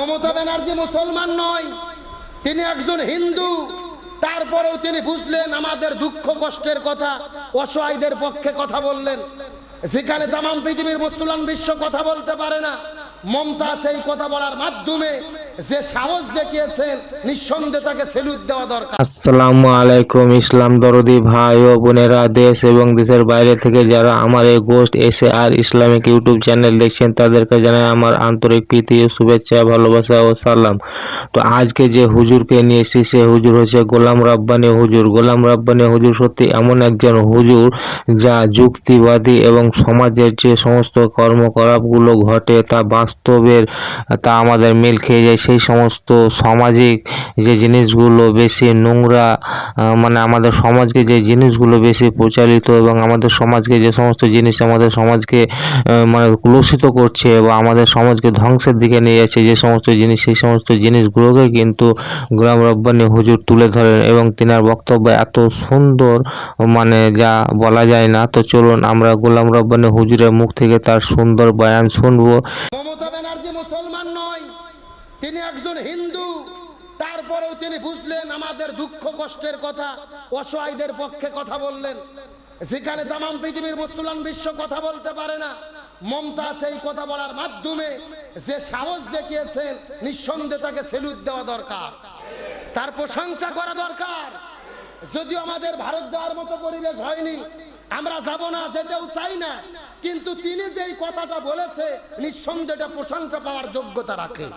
মমতা ব্যানার্জি মুসলমান নয়, তিনি একজন হিন্দু। তারপরেও তিনি বুঝলেন আমাদের দুঃখ কষ্টের কথা, অসহায়দের পক্ষে কথা বললেন। যেখানে তাম পৃথিবীর মুসলমান বিশ্ব কথা বলতে পারে না, মমতা সেই কথা বলার মাধ্যমে যে সাহস দেখিয়েছেন, নিঃসন্দেহে তাকে স্যালুট দেওয়া দরকার। আসসালামু আলাইকুম ইসলাম দরদি ভাই ও বোনেরা, দেশ এবং দেশের বাইরে থেকে যারা আমার এই ghost SAR Islamic YouTube channel দেখছেন তাদেরকে জানাই আমার আন্তরিক প্রীতি ও শুভেচ্ছা, ভালোবাসা ও সালাম। তো আজকে যে হুজুরকে নিয়ে এসেছি সে হুজুর হচ্ছে গোলাম রাব্বানী হুজুর। গোলাম রাব্বানী হুজুর সত্যি এমন একজন হুজুর যা যুক্তিবাদী এবং সমাজের যে সমস্ত কর্মকলাপগুলো ঘটে তা বাস্তবের, তা আমাদের মিল খেয়ে যায়। সেই সমস্ত সামাজিক যে জিনিসগুলো বেশি নোংরা, মানে আমাদের সমাজকে যে জিনিসগুলো বেশি প্রচারিত এবং আমাদের সমাজকে যে সমস্ত জিনিস আমাদের সমাজকে মানে কলুষিত করছে বা আমাদের সমাজকে ধ্বংসের দিকে নিয়ে যাচ্ছে যে সমস্ত জিনিস, সেই সমস্ত জিনিসগুলোকে কিন্তু গোলাম রাব্বানী হুজুর তুলে ধরেন এবং তিনার বক্তব্য এত সুন্দর, মানে যা বলা যায় না। তো চলুন আমরা গোলাম রাব্বানী হুজুরের মুখ থেকে তার সুন্দর বয়ান শুনবো। মমতা ব্যানার্জি মুসলমান নয়, তিনি একজন হিন্দু। তারপরেও তিনি বুঝলেন আমাদের দুঃখ কষ্টের কথা, অসহায়দের পক্ষে কথা বললেন। যেখানে তাম পৃথিবীর মুসলমান বিশ্ব কথা বলতে পারে না, মমতা সেই কথা বলার মাধ্যমে যে সাহস দেখিয়েছেন, নিঃসন্দেহে তাকে স্যালুট দেওয়া দরকার, তার প্রশংসা করা দরকার। যদিও আমাদের ভারত যাওয়ার মতো পরিবেশ হয়নি, আমরা যাব না, যেতেও চাই না, কিন্তু তিনি যেই কথাটা বলেছে নিঃসন্দেহে প্রশংসা পাওয়ার যোগ্যতা রাখে।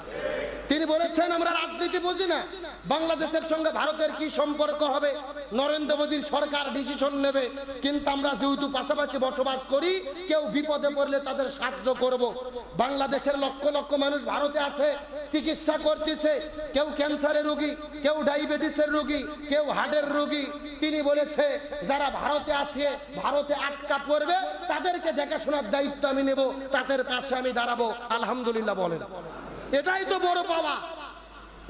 তিনি বলেছেন আমরা রাজনীতি বুঝি না, বাংলাদেশের সঙ্গে ভারতের কি সম্পর্ক হবে, নরেন্দ্র মোদীর সরকার ডিসিশন নেবে, কিন্তু আমরা যেহেতু পাশাপাশি বসবাস করি, কেউ বিপদে পড়লে তাদের সাহায্য করব। বাংলাদেশের লক্ষ লক্ষ মানুষ ভারতে আছে, চিকিৎসা করতেছে, কেউ ক্যান্সারের রোগী, কেউ ডায়াবেটিসের রোগী, কেউ হার্টের রোগী। তিনি বলেছে যারা ভারতে আছে, ভারতে আটকা পড়বে, তাদেরকে দেখাশোনার দায়িত্ব আমি নেব, তাদের পাশে আমি দাঁড়াবো। আলহামদুলিল্লাহ বলেন, এটাই তো বড় পাওয়া।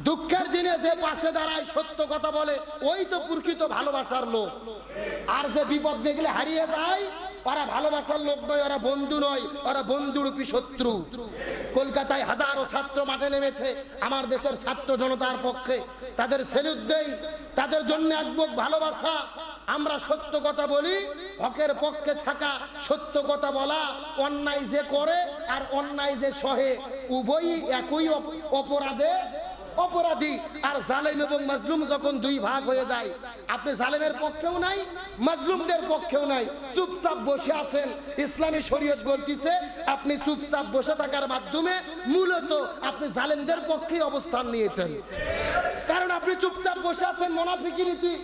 দুঃখের দিনে যে পাশে দাঁড়ায়, সত্য কথা বলে, ওই তো প্রকৃত ভালোবাসার লোক। আর যে বিপদ দেখলে হারিয়ে যায়, ওরা ভালোবাসার লোক নয়, ওরা বন্ধু নয়, ওরা বন্ধুরূপী শত্রু। কলকাতায় হাজারো ছাত্র মাঠে নেমেছে আমার দেশের ছাত্র জনতার পক্ষে, তাদের স্যালুট দেই, তাদের জন্য এক বুক ভালোবাসা। আমরা সত্য কথা বলি, হকের পক্ষে থাকা, সত্য কথা বলা। অন্যায় যে করে আর অন্যায় যে সহে, উভয়ই একই অপরাধে অপরাধী। আর জালেম এবং মাজলুম যখন দুই ভাগ হয়ে যায়, আপনি জালেমের পক্ষেও নাই, মাজলুমদের পক্ষেও নাই, চুপচাপ বসে আছেন। ইসলামী শরীয়ত বলতিছে আপনি চুপচাপ বসে থাকার মাধ্যমে মূলত আপনি জালেমদের পক্ষেই অবস্থান নিয়েছেন, কারণ আপনি চুপচাপ বসে আছেন। মুনাফিকি নীতি,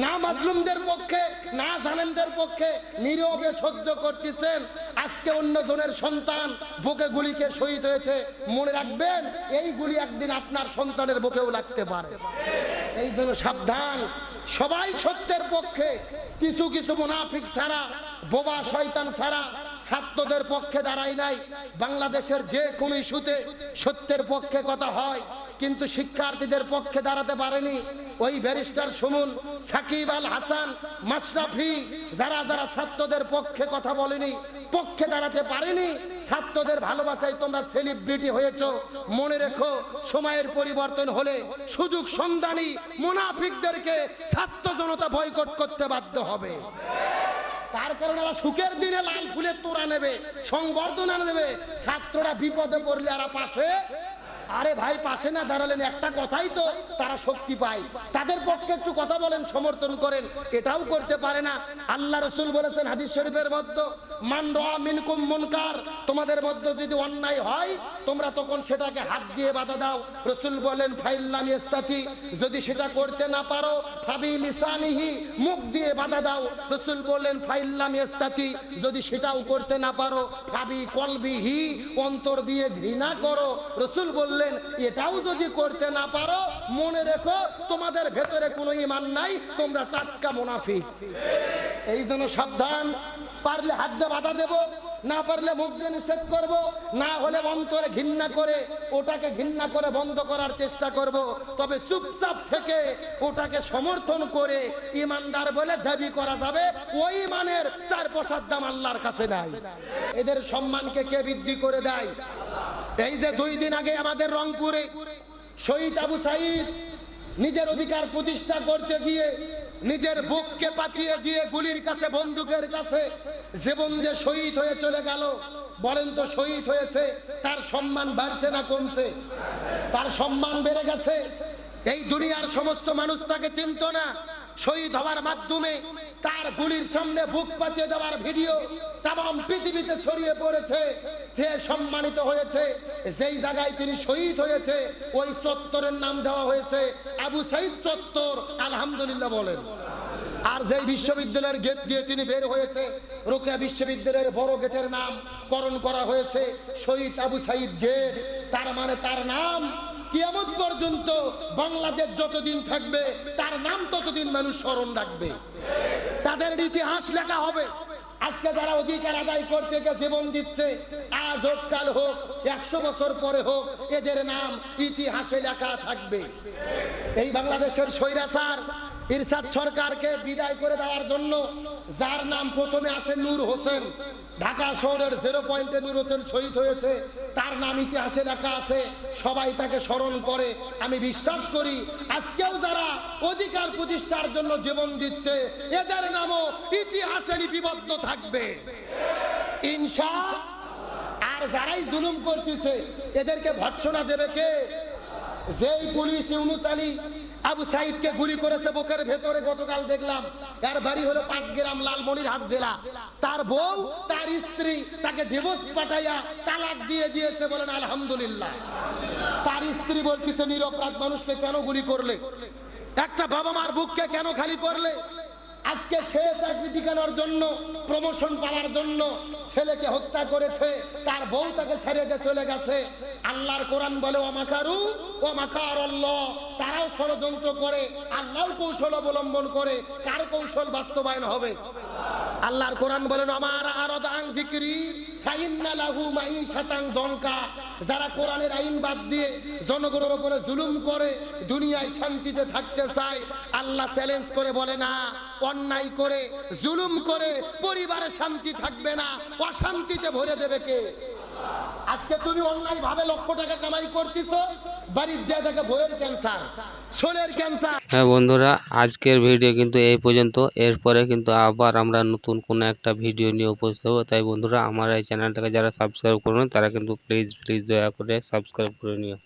না মাজলুমদের পক্ষে না জালেমদের পক্ষে, নীরবে সহ্য করতেছেন। আজকে অন্য জনের সন্তান বুকে গুলিকে শহীদ হয়েছে, মনে রাখবেন এই গুলি একদিন আপনার সন্তানের বুকেও লাগতে পারে। এই জন্য সাবধান। সবাই সত্যের পক্ষে, কিছু কিছু মুনাফিক ছাড়া, বোবা শয়তান ছাড়া ছাত্রদের পক্ষে দাঁড়ায় নাই। বাংলাদেশের যে কোনো ইস্যুতে সত্যের পক্ষে কথা হয়, কিন্তু শিক্ষার্থীদের পক্ষে দাঁড়াতে পারেনি। ওই ব্যারিস্টার সুমন, সাকিব আল হাসান, মাশরাফি, যারা যারা ছাত্রদের পক্ষে কথা বলেনি, পক্ষে দাঁড়াতে পারেনি, ছাত্রদের ভালোবাসায় তোমরা সেলিব্রিটি হয়েছো। মনে রেখো, সময়ের পরিবর্তন হলে সুযোগ সন্ধানী মুনাফিকদেরকে ছাত্র জনতা বয়কট করতে বাধ্য হবে। তার কারণে ওরা সুখের দিনে লাল ফুলের তোড়া নেবে, সংবর্ধনা নেবে, ছাত্ররা বিপদে পড়লে এরা পাশে। আরে ভাই, পাশে না দাঁড়ালেন একটা কথাই তো তারা শক্তি পায়। তাদের পক্ষে একটু কথা বলেন, সমর্থন করেন, এটাও করতে পারে না। আল্লাহ রাসূল বলেছেন হাদিস শরীফের মধ্যে, মান রাআ মিনকুম মুনকার, তোমাদের মধ্যে যদি অন্যায় হয় তোমরা তখন সেটাকে হাত দিয়ে বাধা দাও। রাসূল বলেন ফাইল্লাম ইস্তাতি, যদি সেটা করতে না পারো ফাবি লিসানিহি, মুখ দিয়ে বাধা দাও। রাসূল বলেন ফাইল্লাম ইস্তাতি, যদি সেটাও করতে না পারো ফাবি কলবিহি, অন্তর দিয়ে ঘৃণা করো। রাসূল বললেন এটাও যদি করতে না পারো, মনে রেখো তোমাদের ভেতরে কোনো ঈমান নাই, তোমরা টাটকা মুনাফিক। এই জন্য সাবধান। পারলে হাত দিয়ে বাধা দেব, না পারলে মুখ দিয়ে নিষেধ করব, না হলে অন্তরে ঘৃণা করে ওটাকে ঘৃণা করে বন্ধ করার চেষ্টা করব। তবে চুপচাপ থেকে ওটাকে সমর্থন করে ইমানদার বলে দাবি করা যাবে, ওই ইমানের চার পয়সার দাম আল্লাহর কাছে নাই। এদের সম্মানকে কে বৃদ্ধি করে দেয়? এই যে 2 দিন আগে আমাদের রংপুরে শহীদ আবু সাইদ নিজের অধিকার প্রতিষ্ঠা করতে গিয়ে নিজের বুককে পাঠিয়ে দিয়ে গুলির কাছে বন্দুকের কাছে জীবন দিয়ে শহীদ হয়ে চলে গেল। বলেন তো শহীদ হয়েছে, তার সম্মান বাড়ছে না কমছে? তার সম্মান বেড়ে গেছে। এই দুনিয়ার সমস্ত মানুষ তাকে চিনত না। শহীদ হওয়ার মাধ্যমে তার গুলির সামনে বুক পাতিয়ে দেওয়ার ভিডিও তাম পৃথিবীতে ছড়িয়ে পড়েছে। সে সম্মানিত হয়েছে। যেই জায়গায় তিনি শহীদ হয়েছে ওই চত্বরের নাম দেওয়া হয়েছে আবু সাইদ চত্বর। আলহামদুলিল্লাহ বলেন। আর যেই বিশ্ববিদ্যালয়ের গেট দিয়ে তিনি বের হয়েছে, রোকেয়া বিশ্ববিদ্যালয়ের বড় গেটের নাম করণ করা হয়েছে শহীদ আবু সাইদ গেট। তার মানে তার নাম কিয়ামত পর্যন্ত বাংলাদেশ যতদিন থাকবে তার নাম ততদিন মানুষ স্মরণ রাখবে, তাদের ইতিহাস লেখা হবে। আজকে যারা অধিকার আদায় করতে গিয়ে জীবন দিচ্ছে, আজ হোক কাল হোক 100 বছর পরে হোক, এদের নাম ইতিহাসে লেখা থাকবে। এই বাংলাদেশের স্বৈরাচার ইরশাদ সরকারকে বিদায় করে দেওয়ার জন্য যার নাম প্রথমে আসে নূর হোসেন, ঢাকা শহরের 0 পয়েন্টে নূর হোসেন শহীদ হয়েছে, তার নাম ইতিহাসে লেখা আছে, সবাই তাকে স্মরণ করে। আমি বিশ্বাস করি আজকেও যারা অধিকার প্রতিষ্ঠার জন্য জীবন দিচ্ছে এদের নামও ইতিহাসে লিপিবদ্ধ থাকবে ইনশাআল্লাহ। আর যারাই জুলুম করতেছে এদেরকে ভৎসনা দেবে কে? যেই পুলিশ ইউনুস আলী আবু সাইদকে গুলি করেছে বুকের ভেতরে, গতকাল দেখলাম এর বাড়ি হলো পাটগ্রাম লালমনিরহাট জেলা। তার বউ তার স্ত্রী তাকে ডিভোর্স পাঠাইয়া তালাক দিয়ে দিয়েছে। বলেন আলহামদুলিল্লাহ। তার স্ত্রী বলতেছে নিরপরাধ মানুষকে কেন গুলি করলে, একটা বাবা মার বুককে কেন খালি করলে? আজকে সে চাকরি টিকানোর জন্য, প্রমোশন পাওয়ার জন্য ছেলেকে হত্যা করেছে, তার বউ তাকে ছেড়ে দিয়ে চলে গেছে। আল্লাহর কোরআন বলে ওয়ামাকারু ওয়ামাকারাল্লাহ, তারাও ষড়যন্ত্র করে, আল্লাহর কৌশল অবলম্বন করে। কার কৌশল বাস্তবায়ন হবে? আল্লাহর কোরআন বলেন আমার আরাদান যিকরি ফাইন্না লাহু মাঈশাতান দনকা। যারা কোরআনের আইন বাদ দিয়ে জনগণের উপরে জুলুম করে দুনিয়ায় শান্তিতে থাকতে চায়, আল্লাহ চ্যালেঞ্জ করে বলে না, অন্যায় করে জুলুম করে পরিবারে শান্তি থাকবে না, অশান্তিতে ভরে দেবে কে? আজকে তুমি অন্যায় ভাবে লক্ষ টাকা কামাই করতেছো, বাড়ির যে দেখে বইয়ের ক্যান্সার, শরীরের ক্যান্সার। হ্যাঁ বন্ধুরা, আজকের ভিডিও কিন্তু এই পর্যন্ত। এরপরে কিন্তু আবার আমরা নতুন কোনো একটা ভিডিও নিয়ে উপস্থিত হবো। তাই বন্ধুরা আমার এই চ্যানেলটাকে যারা সাবস্ক্রাইব করুন তারা কিন্তু প্লিজ দয়া করে সাবস্ক্রাইব করে নিও।